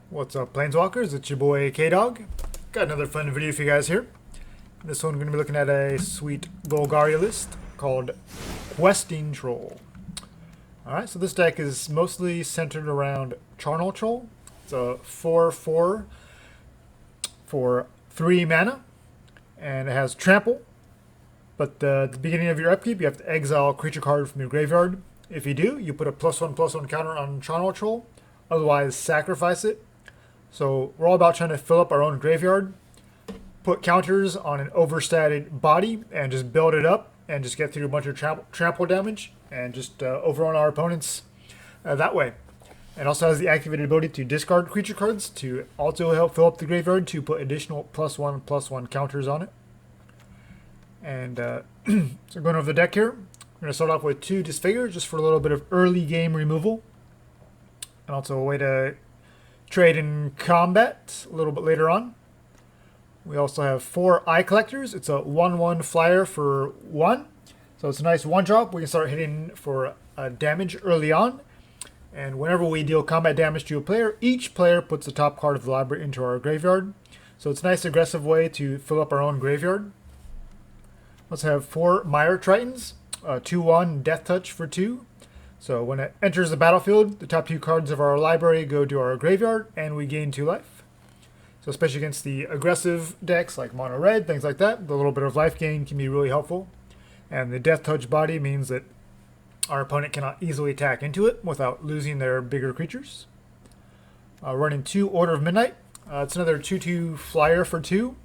What's up, Planeswalkers? It's your boy K-Dog. Got another fun video for you guys here. This one, we're going to be looking at a sweet Golgari list called Questing Troll. Alright, so this deck is mostly centered around Charnel Troll. It's a 4/4 for 3 mana, and it has Trample. But at the beginning of your upkeep, you have to exile a creature card from your graveyard. If you do, you put a +1/+1 counter on Charnel Troll. Otherwise, sacrifice it. So we're all about trying to fill up our own graveyard, put counters on an overstated body, and just build it up and just get through a bunch of trample damage and just overrun our opponents that way. It also has the activated ability to discard creature cards to also help fill up the graveyard to put additional +1/+1 counters on it. And so going over the deck here, we're going to start off with 2 Disfigure just for a little bit of early game removal. And also a way to trade in combat a little bit later on. We also have 4 Eye Collectors. It's a 1/1 flyer for 1. So it's a nice 1-drop. We can start hitting for damage early on. And whenever we deal combat damage to a player, each player puts the top card of the library into our graveyard. So it's a nice aggressive way to fill up our own graveyard. Let's have 4 Mire Tritons. 2/1 Death Touch for 2. So when it enters the battlefield, the top 2 cards of our library go to our graveyard, and we gain 2 life. So especially against the aggressive decks like Mono Red, things like that, the little bit of life gain can be really helpful. And the Death Touch body means that our opponent cannot easily attack into it without losing their bigger creatures. Running 2 Order of Midnight. It's another 2/2 flyer for 2.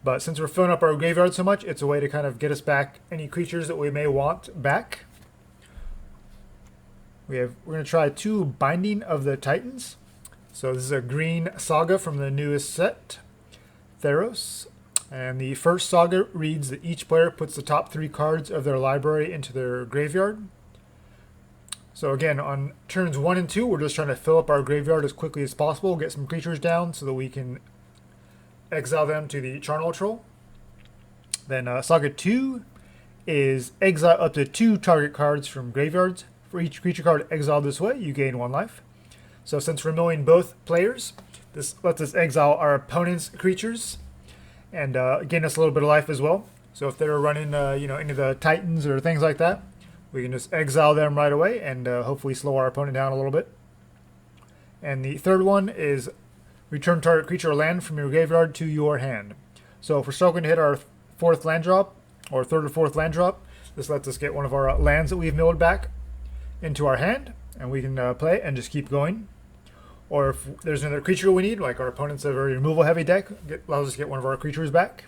But since we're filling up our graveyard so much, it's a way to kind of get us back any creatures that we may want back. We're going to try 2 Binding of the Titans. So this is a green saga from the newest set, Theros. And the first saga reads that each player puts the top 3 cards of their library into their graveyard. So again, on turns 1 and 2, we're just trying to fill up our graveyard as quickly as possible, get some creatures down so that we can exile them to the Charnel Troll. Then Saga 2 is exile up to 2 target cards from graveyards. For each creature card exiled this way, you gain 1 life. So since we're milling both players, this lets us exile our opponent's creatures and gain us a little bit of life as well. So if they're running any of the Titans or things like that, we can just exile them right away and hopefully slow our opponent down a little bit. And the third one is return target creature or land from your graveyard to your hand. So if we're still going to hit our 4th land drop, or 3rd or 4th land drop, this lets us get one of our lands that we've milled back into our hand, and we can play and just keep going. Or if there's another creature we need, like our opponent's a very removal heavy deck, allows us to get one of our creatures back.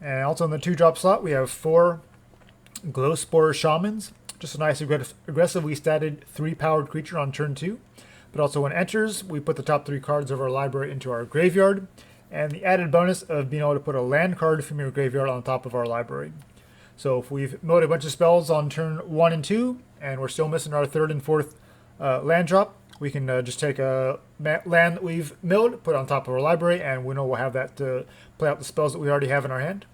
And also in the 2-drop slot, we have 4 Glowspore Shamans. Just a nice aggressively statted 3-powered creature on turn 2. But also when it enters, we put the top 3 cards of our library into our graveyard, and the added bonus of being able to put a land card from your graveyard on top of our library. So if we've milled a bunch of spells on turn 1 and 2, and we're still missing our 3rd and 4th land drop, we can just take a land that we've milled, put it on top of our library, and we know we'll have that to play out the spells that we already have in our hand.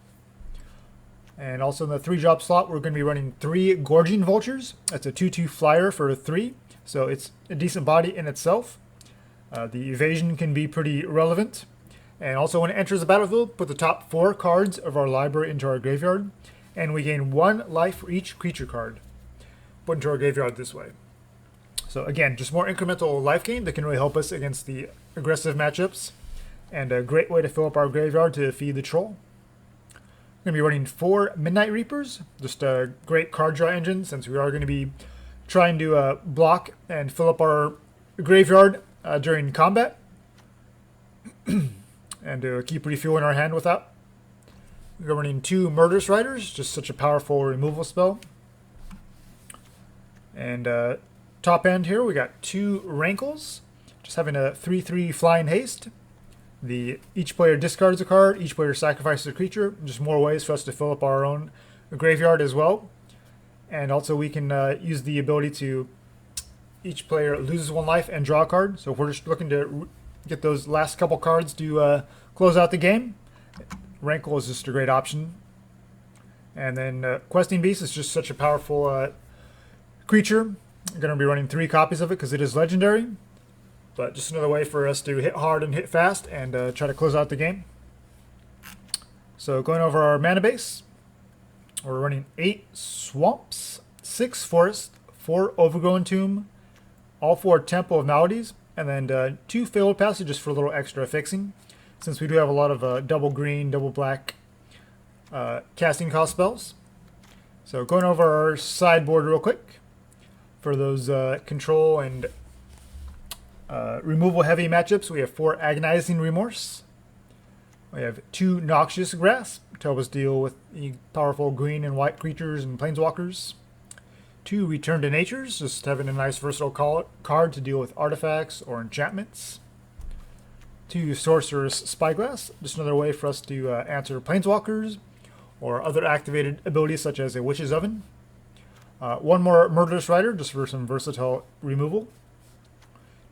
And also in the 3-drop slot, we're going to be running 3 Gorging Vultures. That's a 2/2 flyer for 3, so it's a decent body in itself. The evasion can be pretty relevant. And also when it enters the battlefield, put the top 4 cards of our library into our graveyard, and we gain 1 life for each creature card put into our graveyard this way. So again, just more incremental life gain that can really help us against the aggressive matchups, and a great way to fill up our graveyard to feed the troll. We're going to be running 4 Midnight Reapers, just a great card draw engine since we are going to be trying to block and fill up our graveyard during combat, and to keep refueling our hand with that. We're running 2 Murderous Riders, just such a powerful removal spell. And top end here, we got 2 Rankles, just having a 3/3 Flying Haste. Each player discards a card, each player sacrifices a creature, just more ways for us to fill up our own graveyard as well. And also we can use the ability to, each player loses 1 life and draw a card. So if we're just looking to get those last couple cards to close out the game, Rankle is just a great option. And then Questing Beast is just such a powerful creature. I'm going to be running 3 copies of it because it is legendary. But just another way for us to hit hard and hit fast and try to close out the game. So going over our mana base, we're running 8 swamps, 6 forest, 4 overgrown tomb, all 4 temple of maladies, and then 2 failed passages for a little extra fixing, since we do have a lot of double green, double black casting cost spells. So going over our sideboard real quick, for those control and removal heavy matchups, we have 4 Agonizing Remorse. We have 2 Noxious Grasp to help us deal with the powerful green and white creatures and planeswalkers. 2 Return to Natures, just having a nice versatile card to deal with artifacts or enchantments. 2 Sorcerous Spyglass, just another way for us to answer planeswalkers or other activated abilities such as a Witch's Oven. 1 more Murderous Rider, just for some versatile removal.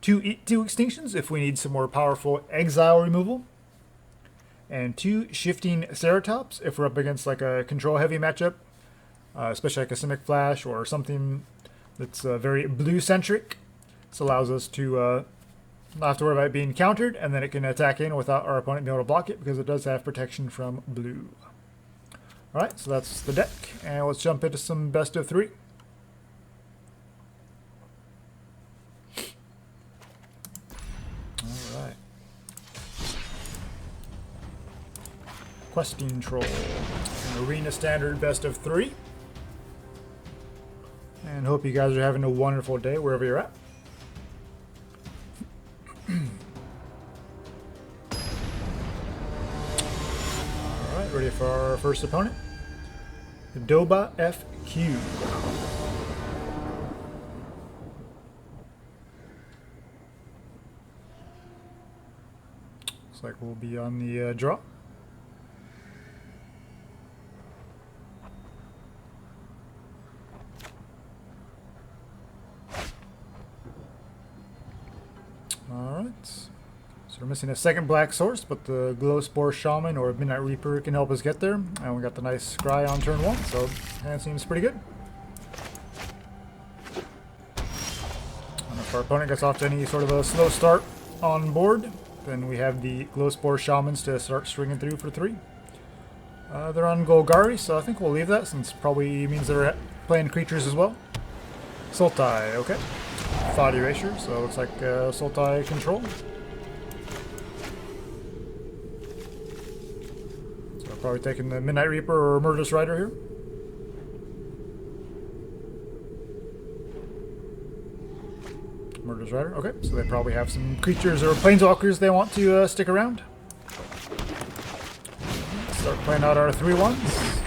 2 Extinctions if we need some more powerful exile removal. And 2 Shifting Ceratops if we're up against like a control heavy matchup, especially like a Simic Flash or something that's very blue centric. This allows us to not have to worry about it being countered, and then it can attack in without our opponent being able to block it because it does have protection from blue. Alright, so that's the deck, and let's jump into some best of 3. Alright. Questing Troll, an Arena Standard best of 3. And hope you guys are having a wonderful day wherever you're at. Alright, ready for our first opponent. Doba FQ. Looks like we'll be on the draw. Alright. So we're missing a second black source, but the Glowspore Shaman or Midnight Reaper can help us get there. And we got the nice Scry on turn 1, so hand seems pretty good. And if our opponent gets off to any sort of a slow start on board, then we have the Glowspore Shamans to start stringing through for 3. They're on Golgari, so I think we'll leave that since probably means they're playing creatures as well. Sultai, okay. Thought Erasure, so it looks like Sultai control. So probably taking the Midnight Reaper or Murderous Rider here. Murderous Rider, okay. So they probably have some creatures or planeswalkers they want to stick around. Start playing out our 3/1s.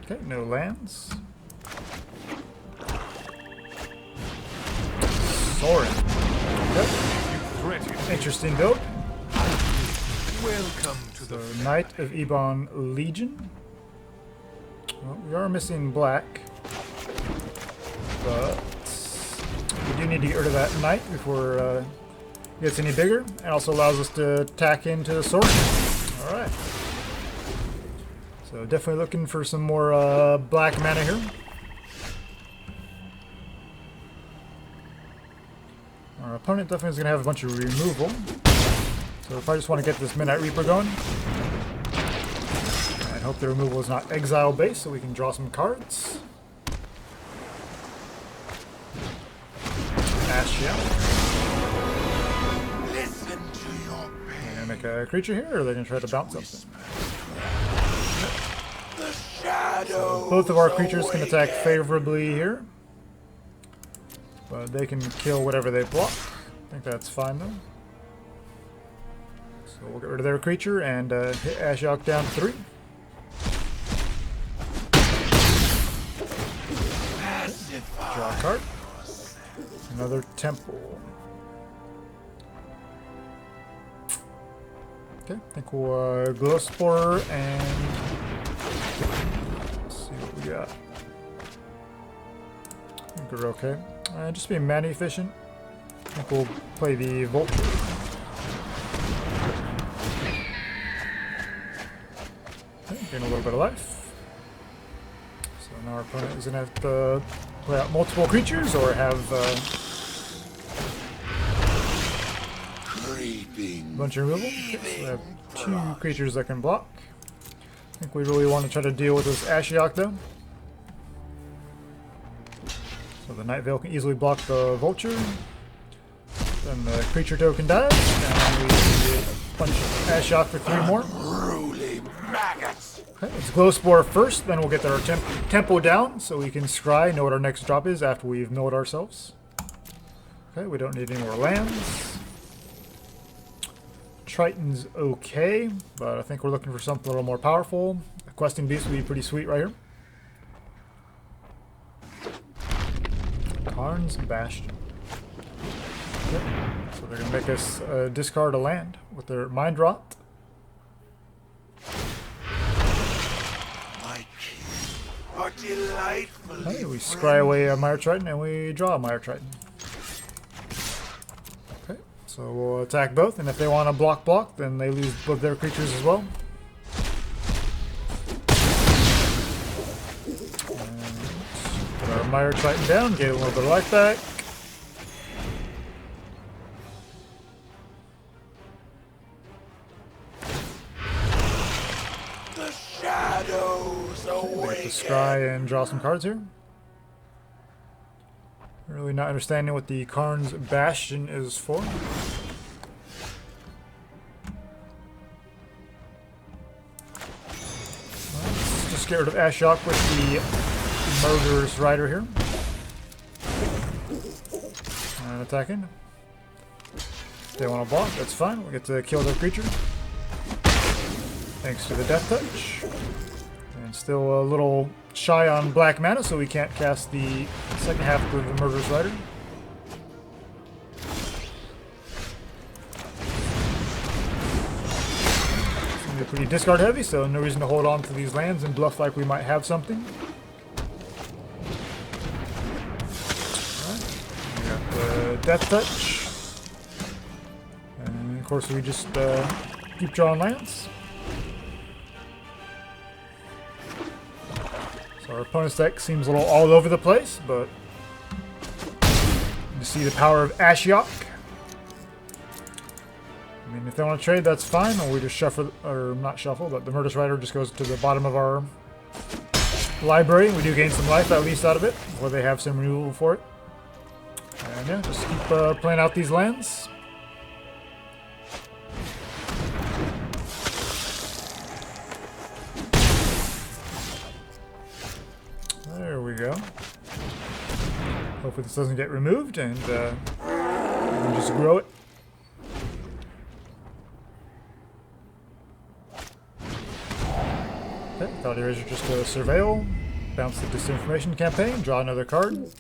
Okay, no lands. Sorin. Okay. Interesting build. Welcome to the Knight of Ebon Legion. Well, we are missing black, but we do need to get rid of that knight before it gets any bigger, and also allows us to tack into the sword. All right. So definitely looking for some more black mana here. Our opponent definitely is going to have a bunch of removal. So if I just want to get this Midnight Reaper going, and hope the removal is not exile based so we can draw some cards. Ashiel. Listen to your pain. Gonna make a creature here, or are they going to try to bounce something? The shadow. Both of our creatures can attack favorably here, but they can kill whatever they block. I think that's fine though. So we'll get rid of their creature and hit Ashiok down to 3. Draw a card. Another temple. Okay, I think we'll Glowspore and let's see what we got. I think we're okay. Just being mana efficient. I think we'll play the Vulture. Okay, gain a little bit of life. So now our opponent is going to have to play out multiple creatures or have Creeping. bunch of removal. Okay, so we have 2 creatures that can block. I think we really want to try to deal with this Ashiok though. So the Night Veil can easily block the Vulture. Then the creature token dies, and we punch Ashiok for 3 more. Ruling maggots. Okay, let's Glow Spore first, then we'll get our tempo down so we can scry, know what our next drop is after we've milled ourselves. Okay, we don't need any more lands. Triton's okay, but I think we're looking for something a little more powerful. A Questing Beast would be pretty sweet right here. Karn's Bastion. Okay, so they're going to make us discard a land with their Mind Rot. My kids are delightfully Okay, we scry away a Mire Triton and we draw a Mire Triton. Okay, so we'll attack both, and if they want to block, then they lose both their creatures as well. And put our Mire Triton down, get a little bit of life back. The shadows We get to awaken. scry and draw some cards here. Really not understanding what the Karn's Bastion is for. Let's just get rid of Ashiok with the Murderous Rider here. And attacking. If they want to block, that's fine. We get to kill their creature. Thanks to the Death Touch. And still a little shy on black mana, so we can't cast the second half of the Murderous Rider. It's going to be pretty discard heavy, so no reason to hold on to these lands and bluff like we might have something. Alright, we got the Death Touch. And of course we just keep drawing lands. So our opponent's deck seems a little all over the place, but you see the power of Ashiok. I mean, if they want to trade, that's fine, or we just shuffle, or not shuffle, but the Murderous Rider just goes to the bottom of our library. We do gain some life, at least, out of it, or they have some removal for it. And yeah, just keep playing out these lands. There we go. Hopefully this doesn't get removed, and we can just grow it. Okay, Thought Eraser just a Surveil. Bounce the Disinformation Campaign, draw another card. Another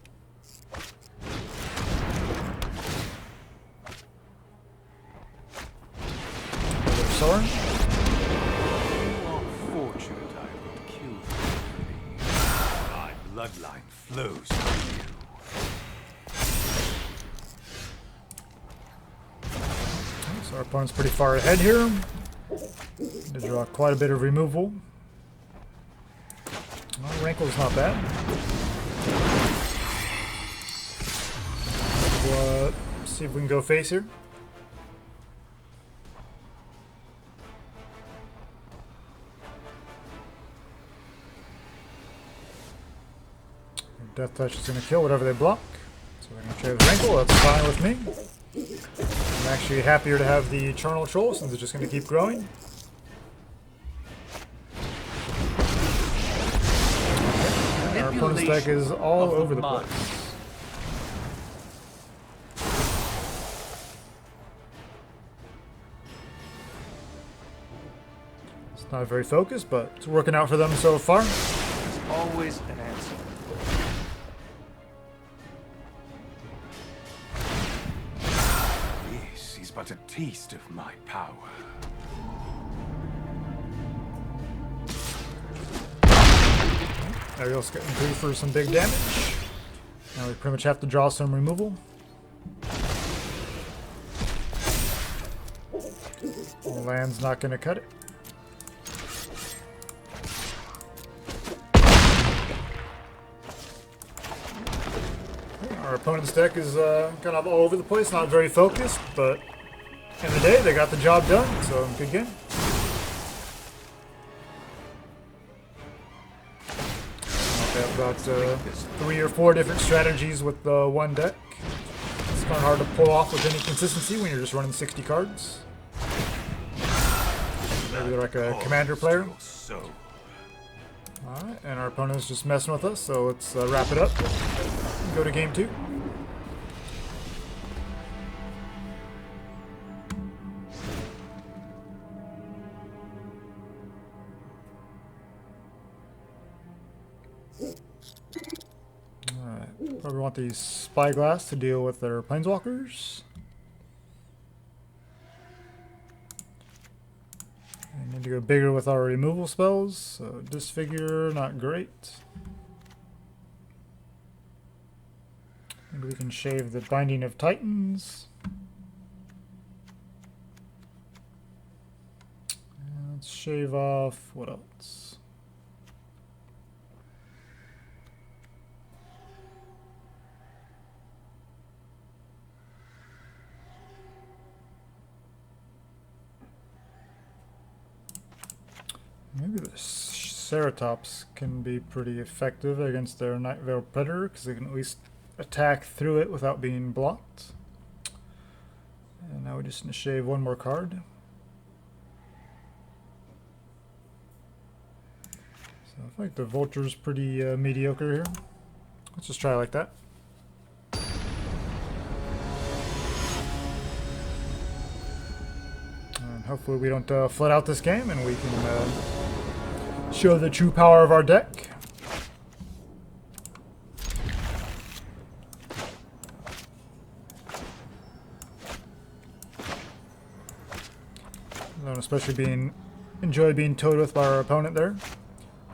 Sorin. Fortunate I will kill you. My bloodline flows through you. So our opponent's pretty far ahead here. They draw quite a bit of removal. Well, Rankle's not bad. We'll see if we can go face here. Death Touch is going to kill whatever they block. So they're going to trade with Rankle. That's fine with me. I'm actually happier to have the Eternal Troll since it's just going to keep growing. Okay. Our opponent's deck is all over the place. It's not very focused, but it's working out for them so far. There's always an answer. This is but a taste of my power. Ariel's getting through for some big damage. Now we pretty much have to draw some removal. The land's not going to cut it. Our opponent's deck is kind of all over the place, not very focused, but end of the day, they got the job done, so good game. They have about 3 or 4 different strategies with the one deck. It's kind of hard to pull off with any consistency when you're just running 60 cards. Maybe they're like a commander player. Alright, and our opponent's just messing with us, so let's wrap it up. Go to game 2. Alright, probably want the Spyglass to deal with their planeswalkers. I need to go bigger with our removal spells, so Disfigure, not great. Maybe we can shave the Binding of Titans. And let's shave off, what else? Maybe the Ceratops can be pretty effective against their Night Veil Predator, because they can at least attack through it without being blocked. And now we just need to shave one more card. So I feel like the Vulture's pretty mediocre here. Let's just try it like that. And hopefully we don't flood out this game and we can show the true power of our deck. And especially enjoy being towed with by our opponent there.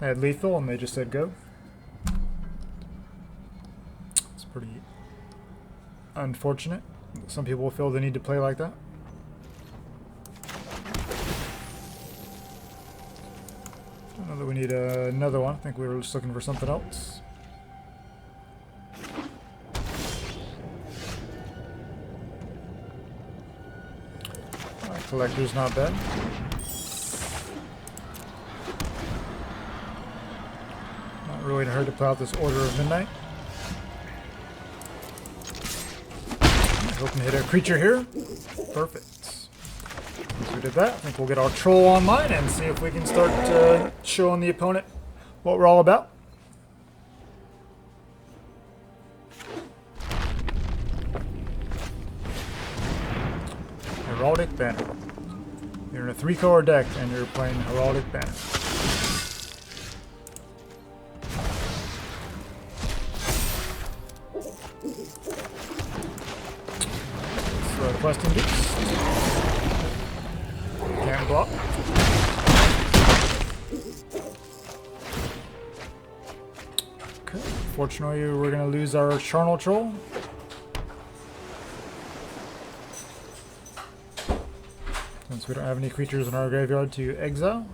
They had lethal and they just said go. It's pretty unfortunate. Some people feel the need to play like that. I know that we need another one. I think we were just looking for something else. Alright, Collector's not bad. Not really in a hurry to play out this Order of Midnight. Hoping to hit a creature here. Perfect. Once we did that, I think we'll get our Troll online and see if we can start showing the opponent what we're all about. Heraldic Banner. You're in a 3-color deck and you're playing Heraldic Banner. So Questing Beast. Can't block. Okay. Fortunately, we're going to lose our Charnel Troll. Since we don't have any creatures in our graveyard to exile.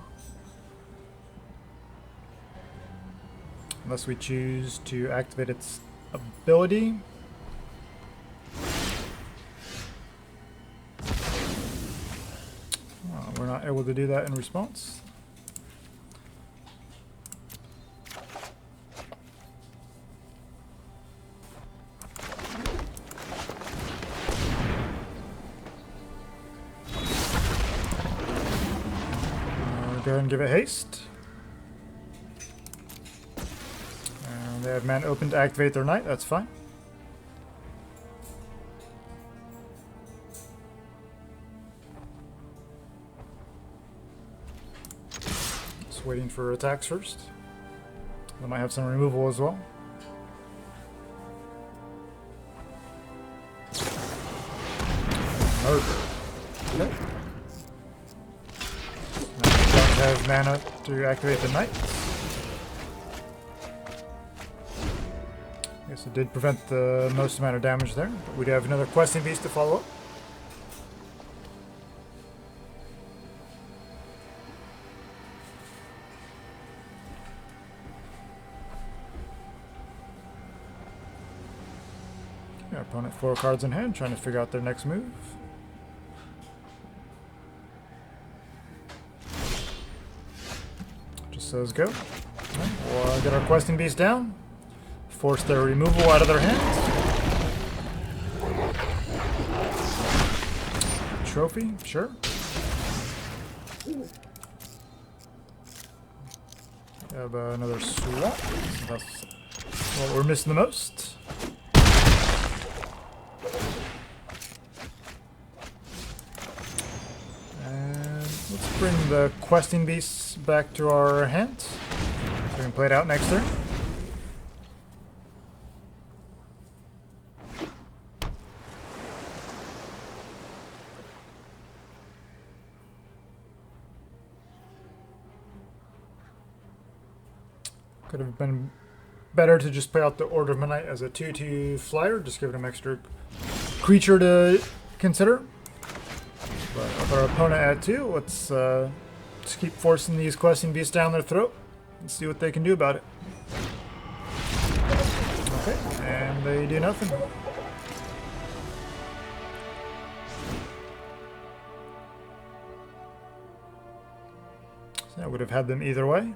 Unless we choose to activate its ability. We're not able to do that in response. Go ahead and give it haste. And they have mana open to activate their knight, that's fine. Just waiting for attacks first. They might have some removal as well. Murder. Okay. Have mana to activate the knight. Guess it did prevent the most amount of damage there, but we do have another Questing Beast to follow up. Our opponent 4 cards in hand, trying to figure out their next move. those go. Alright, we'll get our questing beast down. Force their removal out of their hands. Trophy, sure. We have another swap. That's what we're missing the most. And let's bring the questing beasts back to our hands. So we can play it out next turn. Could have been better to just play out the Order of Midnight as a 2/2 flyer, just give him extra creature to consider. But with our opponent at 2, let's just keep forcing these questing beasts down their throat and see what they can do about it. Okay, and they do nothing. So I would have had them either way.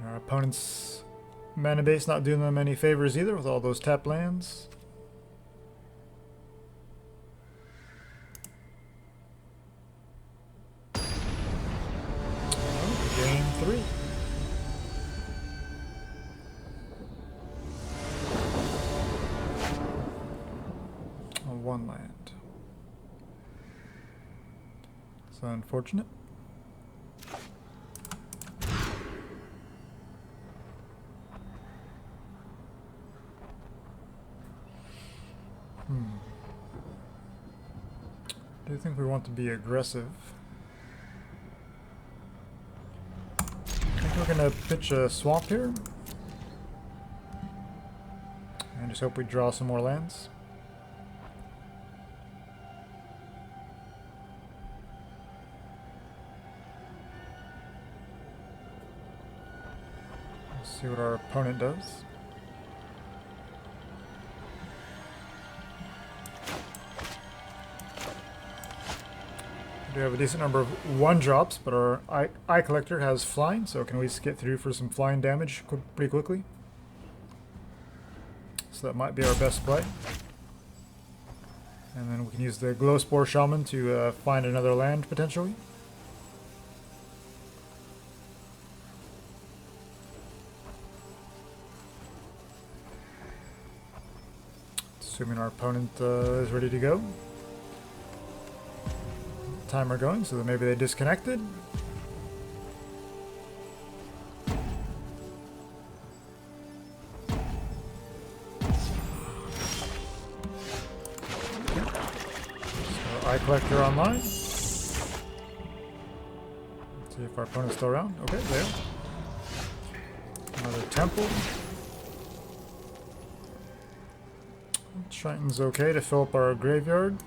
Our opponent's mana base not doing them any favors either with all those tap lands. Game 3. One land. So unfortunate. I do think we want to be aggressive. I think we're going to pitch a swamp here. And just hope we draw some more lands. Let's see what our opponent does. We have a decent number of 1-drops, but our eye collector has flying, so can we just get through for some flying damage pretty quickly? So that might be our best play. And then we can use the Glowspore Shaman to find another land, potentially. Assuming our opponent is ready to go. Timer going, so that maybe they disconnected. So Eye Collector online. Let's see if our opponent's still around. Okay, there. Another Temple. Triton's okay to fill up our graveyard.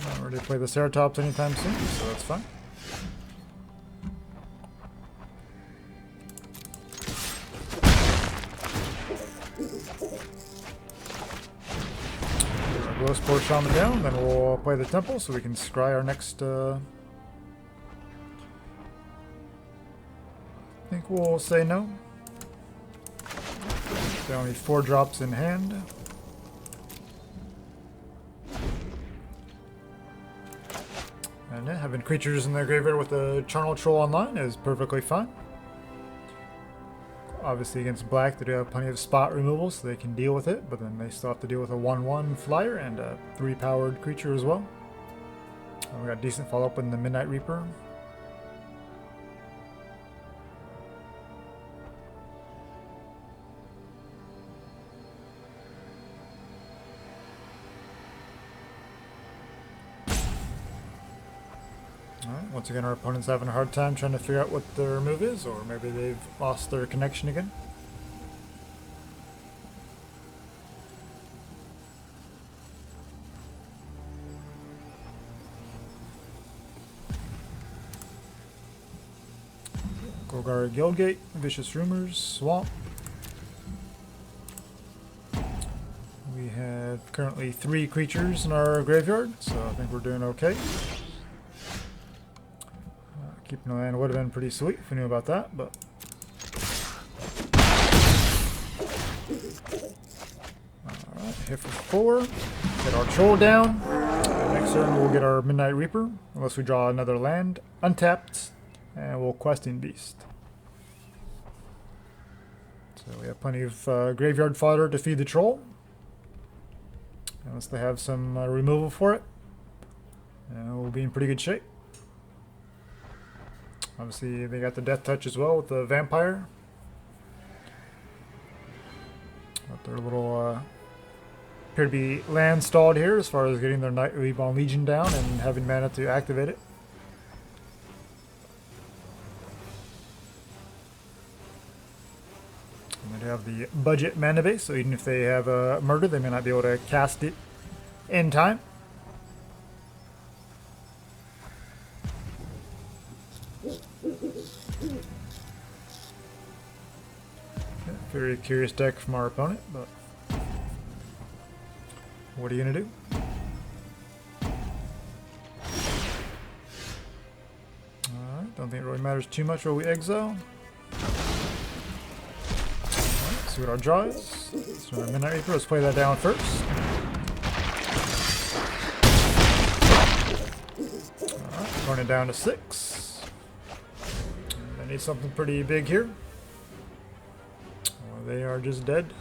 Not ready to play the Ceratops anytime soon, so that's fine. Glowspore Shaman down, then we'll play the Temple so we can scry our next. I think we'll say no. There are only 4 drops in hand. And yeah, having creatures in the graveyard with a Charnel Troll online is perfectly fine. Obviously against black they do have plenty of spot removal so they can deal with it, but then they still have to deal with a 1/1 flyer and a 3-powered creature as well. We got decent follow-up in the Midnight Reaper. Alright, once again our opponent's having a hard time trying to figure out what their move is, or maybe they've lost their connection again. Golgari Guildgate, Vicious Rumors, Swamp. We have currently 3 creatures in our graveyard, so I think we're doing okay. Keeping the land would have been pretty sweet if we knew about that, but... Alright, hit for 4. Get our Troll down. Next turn we'll get our Midnight Reaper, unless we draw another land. Untapped, and we'll Questing Beast. So we have plenty of graveyard fodder to feed the Troll. Unless they have some removal for it. We'll be in pretty good shape. Obviously, they got the Death Touch as well with the Vampire. But they're a little appear to be land stalled here as far as getting their Night Reborn Legion down and having mana to activate it. And they have the budget mana base, so even if they have a murder, they may not be able to cast it in time. Very curious deck from our opponent, but what are you gonna do? Alright, don't think it really matters too much what we exile. Alright, see what our draw is. So the Midnight Reaper, let's play that down first. Alright, turn it down to 6. I need something pretty big here. They are just dead.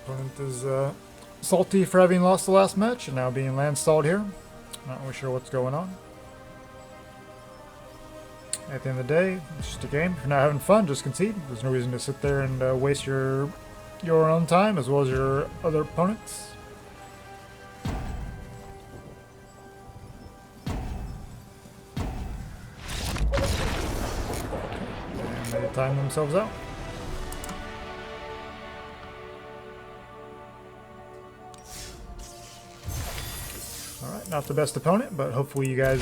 Opponent is salty for having lost the last match and now being land stalled here. Not really sure what's going on. At the end of the day, it's just a game. If you're not having fun, just concede. There's no reason to sit there and waste your own time as well as your other opponents. And they time themselves out. Alright, not the best opponent, but hopefully you guys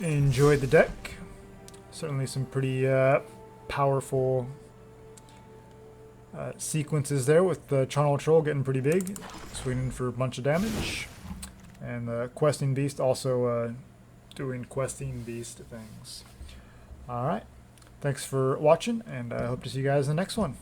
enjoyed the deck. Certainly some pretty powerful sequences there with the Charnel Troll getting pretty big, swinging for a bunch of damage. And the Questing Beast also doing Questing Beast things. Alright, thanks for watching, and I hope to see you guys in the next one.